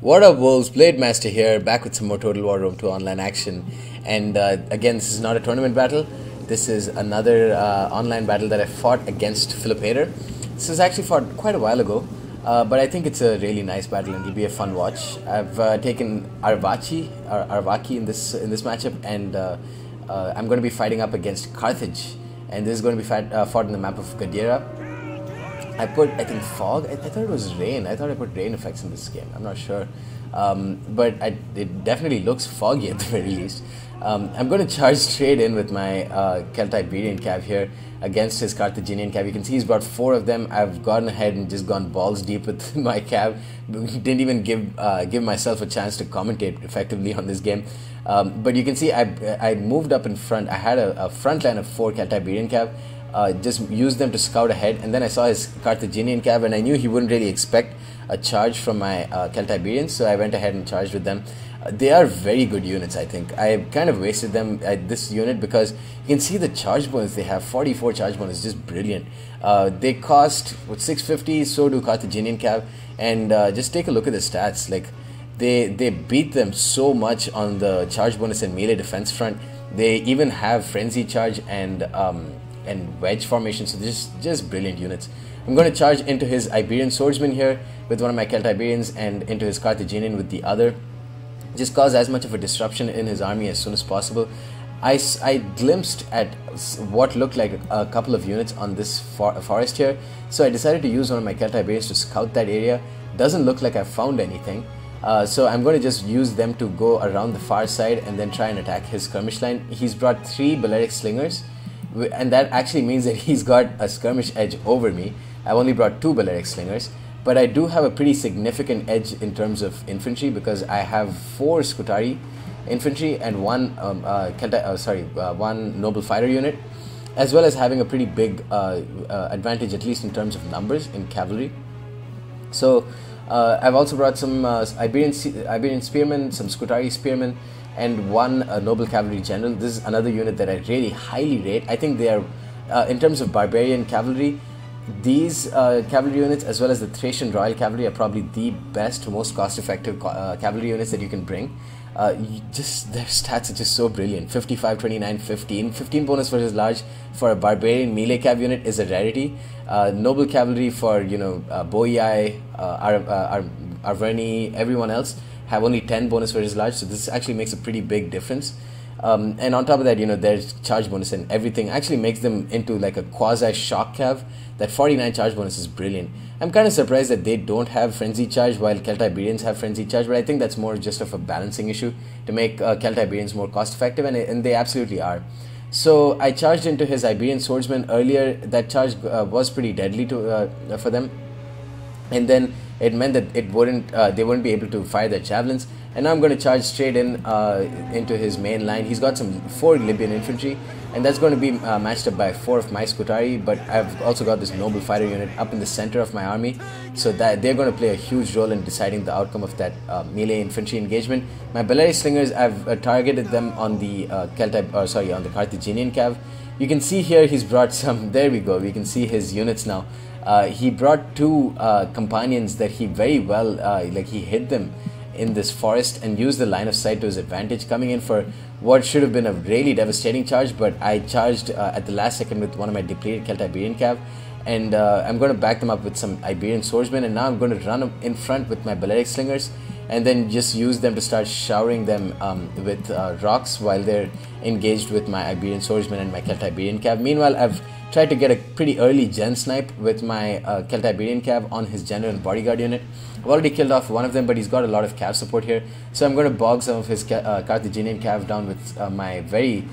What up, Wolves? Blade Master here, back with some more Total War Rome 2 online action. And again, this is not a tournament battle. This is another online battle that I fought against Philippator. This was actually fought quite a while ago, but I think it's a really nice battle and it'll be a fun watch. I've taken Arevaci in this matchup, and I'm going to be fighting up against Carthage. And this is going to be fought on the map of Gadira. I think fog. I thought it was rain. I thought I put rain effects in this game. I'm not sure. But it definitely looks foggy at the very least. I'm going to charge straight in with my Celtiberian cav here against his Carthaginian cav. You can see he's brought 4 of them. I've gone ahead and just gone balls deep with my cav. Didn't even give myself a chance to commentate effectively on this game. But you can see I moved up in front. I had a front line of 4 Celtiberian cav. Just used them to scout ahead, and then I saw his Carthaginian cav, and I knew he wouldn't really expect a charge from my Celtiberians, so I went ahead and charged with them. They are very good units, I think. I kind of wasted them at this unit because you can see the charge bonus they have. 44 charge bonus, just brilliant. They cost 650, so do Carthaginian cav, and just take a look at the stats. Like they beat them so much on the charge bonus and melee defense front. They even have frenzy charge and wedge formation, so just brilliant units. I'm going to charge into his Iberian swordsman here with one of my Celtiberians and into his Carthaginian with the other. Just cause as much of a disruption in his army as soon as possible. I glimpsed at what looked like a couple of units on this forest here, so I decided to use one of my Celtiberians to scout that area. Doesn't look like I found anything. So I'm going to just use them to go around the far side and then try and attack his skirmish line. He's brought 3 Balearic slingers, and that actually means that he's got a skirmish edge over me. I've only brought 2 Balearic slingers, but I do have a pretty significant edge in terms of infantry because I have 4 Scutari infantry and one noble fighter unit, as well as having a pretty big advantage, at least in terms of numbers, in cavalry. So I've also brought some Iberian spearmen, some Scutari spearmen, and 1 noble cavalry general. This is another unit that I really highly rate. I think they are, in terms of barbarian cavalry, these cavalry units as well as the Thracian Royal Cavalry are probably the best, most cost-effective cavalry units that you can bring. Their stats are just so brilliant. 55, 29, 15. 15 bonus versus large for a barbarian melee cav unit is a rarity. Noble cavalry for, Boii, Arverni, everyone else have only 10 bonus versus large, so this actually makes a pretty big difference. And on top of that, their charge bonus and everything actually makes them into like a quasi-shock cav. That 49 charge bonus is brilliant. I'm kind of surprised that they don't have frenzy charge while Celtiberians have frenzy charge, but I think that's more just of a balancing issue to make Celtiberians more cost effective, and they absolutely are. So I charged into his Iberian swordsman earlier. That charge was pretty deadly for them, and then it meant that they wouldn't be able to fire their javelins. And now I'm going to charge straight in into his main line. He's got some 4 Libyan infantry, and that's going to be matched up by 4 of my Scutari, but I've also got this noble fighter unit up in the center of my army, so that they're going to play a huge role in deciding the outcome of that melee infantry engagement. My Balearic slingers, I've targeted them on the on the Carthaginian cav. You can see here he's brought some. There we go. We can see his units now. He brought 2 companions that he very well he hid them in this forest and used the line of sight to his advantage, coming in for what should have been a really devastating charge, but I charged at the last second with one of my depleted Celtiberian cav, and I'm going to back them up with some Iberian swordsmen, and now I'm going to run in front with my Balearic slingers and then just use them to start showering them with rocks while they're engaged with my Iberian swordsmen and my Celtiberian cav. Meanwhile, I've tried to get a pretty early gen snipe with my Celtiberian cav on his general and bodyguard unit. I've already killed off one of them, but he's got a lot of cav support here, so I'm going to bog some of his Carthaginian cav down with my very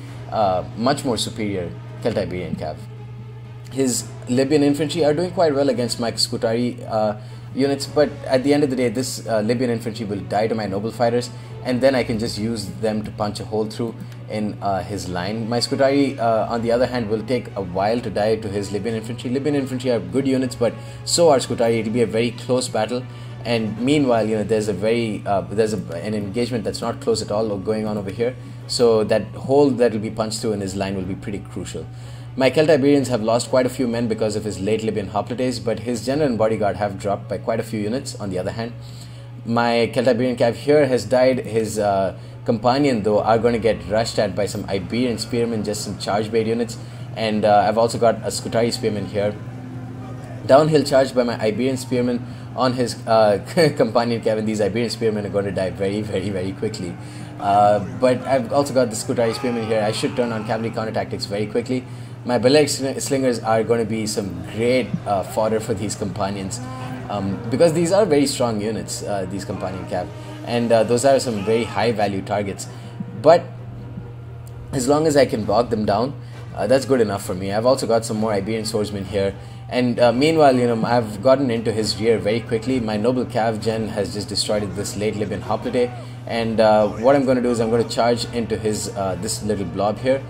much more superior Celtiberian cav. His Libyan infantry are doing quite well against my Scutari units, but at the end of the day, this Libyan infantry will die to my noble fighters, and then I can just use them to punch a hole through in his line. My Scutari, on the other hand, will take a while to die to his Libyan infantry. Libyan infantry are good units, but so are Scutari. It'll be a very close battle, and meanwhile, there's an engagement that's not close at all going on over here, so that hole that will be punched through in his line will be pretty crucial. My Celtiberians have lost quite a few men because of his late Libyan hoplites, but his general and bodyguard have dropped by quite a few units on the other hand. My Celtiberian cav here has died. His companion, though, are going to get rushed at by some Iberian spearmen, just some charge bait units. And I've also got a Scutari spearman here. Downhill charge by my Iberian spearman on his companion cav, and these Iberian spearmen are going to die very, very, very quickly. But I've also got the Scutari spearman here. I should turn on cavalry counter tactics very quickly. My Balearic slingers are going to be some great fodder for these companions, because these are very strong units, these companion cav, and those are some very high value targets. But as long as I can bog them down, that's good enough for me. I've also got some more Iberian swordsmen here, and meanwhile, I've gotten into his rear very quickly. My noble cav gen has just destroyed this late Libyan hoplite, and what I'm going to do is I'm going to charge into his this little blob here,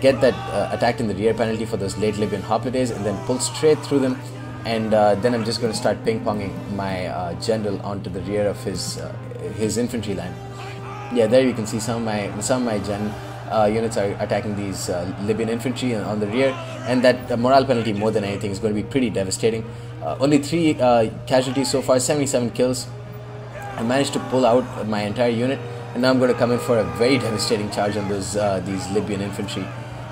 get that attacked in the rear penalty for those late Libyan hoplites, and then pull straight through them. And then I'm just going to start ping-ponging my general onto the rear of his infantry line. Yeah, there you can see some of my gen units are attacking these Libyan infantry on the rear, and that morale penalty, more than anything, is going to be pretty devastating. Only 3 casualties so far, 77 kills. I managed to pull out my entire unit, and now I'm going to come in for a very devastating charge on those these Libyan infantry.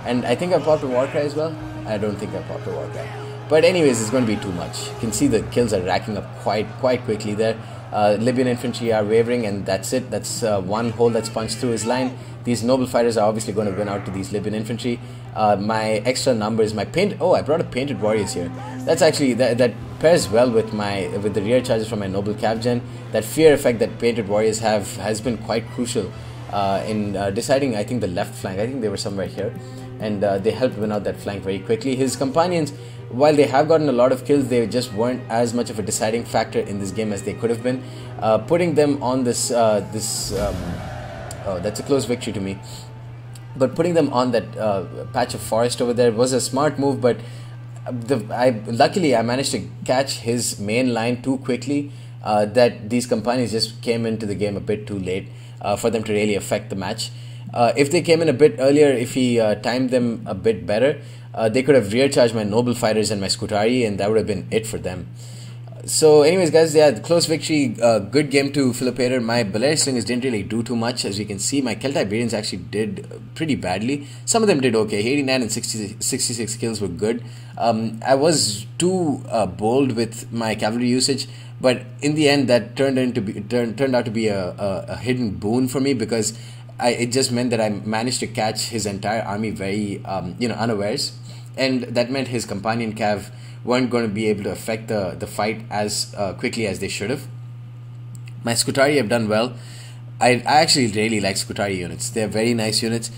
And I think I popped a war cry as well. I don't think I popped a war cry. But anyways, it's going to be too much. You can see the kills are racking up quite quickly there. Libyan infantry are wavering, and that's it. That's one hole that's punched through his line. These noble fighters are obviously going to win out to these Libyan infantry. My extra numbers, my paint. Oh, I brought a painted warriors here. That's actually that pairs well with the rear charges from my noble cav gen. That fear effect that painted warriors have has been quite crucial in deciding, I think, the left flank. I think they were somewhere here, and they helped win out that flank very quickly. His companions, while they have gotten a lot of kills, they just weren't as much of a deciding factor in this game as they could have been. Putting them on this oh, that's a close victory to me. But putting them on that patch of forest over there was a smart move. But luckily I managed to catch his main line too quickly, that these companions just came into the game a bit too late for them to really affect the match. If they came in a bit earlier, if he timed them a bit better, they could have rear charged my noble fighters and my Scutari, and that would have been it for them. So anyways, guys, yeah, close victory, good game to Philippator. My Balearic slingers didn't really do too much. As you can see, my Celtiberians actually did pretty badly. Some of them did okay. 89 and 66 kills were good. I was too bold with my cavalry usage, but in the end that turned out to be a hidden boon for me, because it just meant that I managed to catch his entire army very unawares, and that meant his companion cav weren't going to be able to affect the fight as quickly as they should have. My Scutari have done well. I actually really like Scutari units. They're very nice units.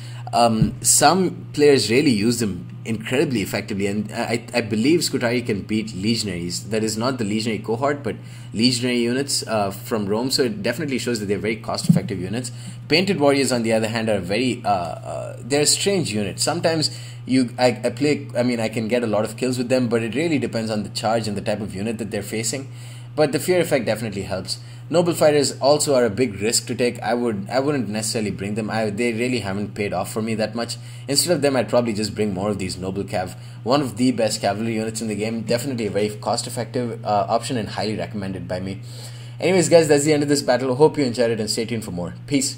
Some players really use them incredibly effectively, and I believe Scutari can beat legionaries. That is not the legionary cohort, but legionary units from Rome. So it definitely shows that they're very cost-effective units. Painted warriors, on the other hand, are very they're a strange unit. Sometimes I can get a lot of kills with them, but it really depends on the charge and the type of unit that they're facing. But the fear effect definitely helps. Noble fighters also are a big risk to take. I wouldn't necessarily bring them. They really haven't paid off for me that much. Instead of them, I'd probably just bring more of these noble cav. One of the best cavalry units in the game. Definitely a very cost-effective option, and highly recommended by me. Anyways, guys, that's the end of this battle. Hope you enjoyed it, and stay tuned for more. Peace.